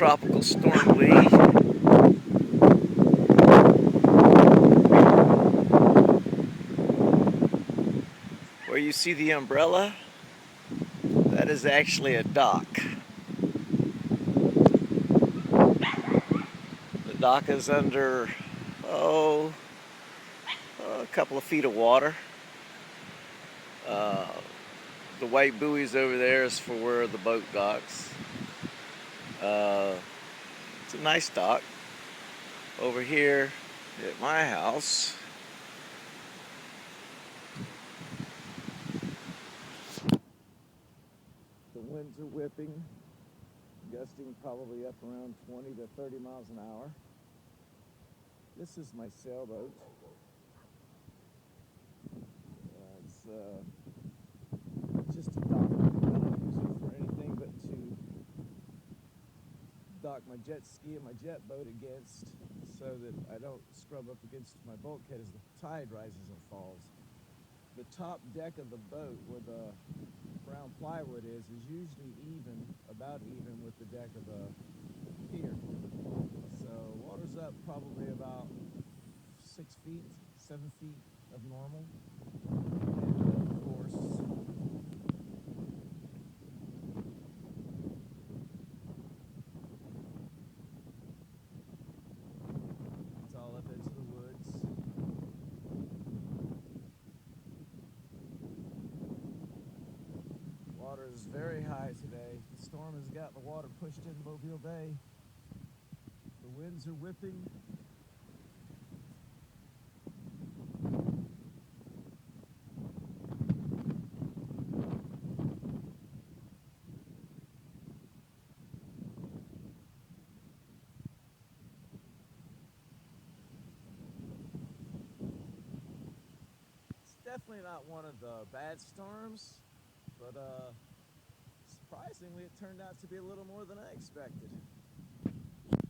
Tropical Storm Lee. Where you see the umbrella, that is actually a dock. The dock is under, a couple of feet of water. The white buoys over there is for where the boat docks. It's a nice dock. Over here at my house, the winds are whipping, gusting probably up around 20 to 30 miles an hour. This is my sailboat. It's just a dock. I don't use it for anything but to dock my jet ski and my jet boat against, so that I don't scrub up against my bulkhead as the tide rises and falls. The top deck of the boat, where the brown plywood is usually about even with the deck of the pier. So water's up probably about 6 feet, 7 feet of normal. And of course, it's all up into the woods. Water is very high today. The storm has got the water pushed in Mobile Bay. The winds are whipping. It's definitely not one of the bad storms, but surprisingly, it turned out to be a little more than I expected.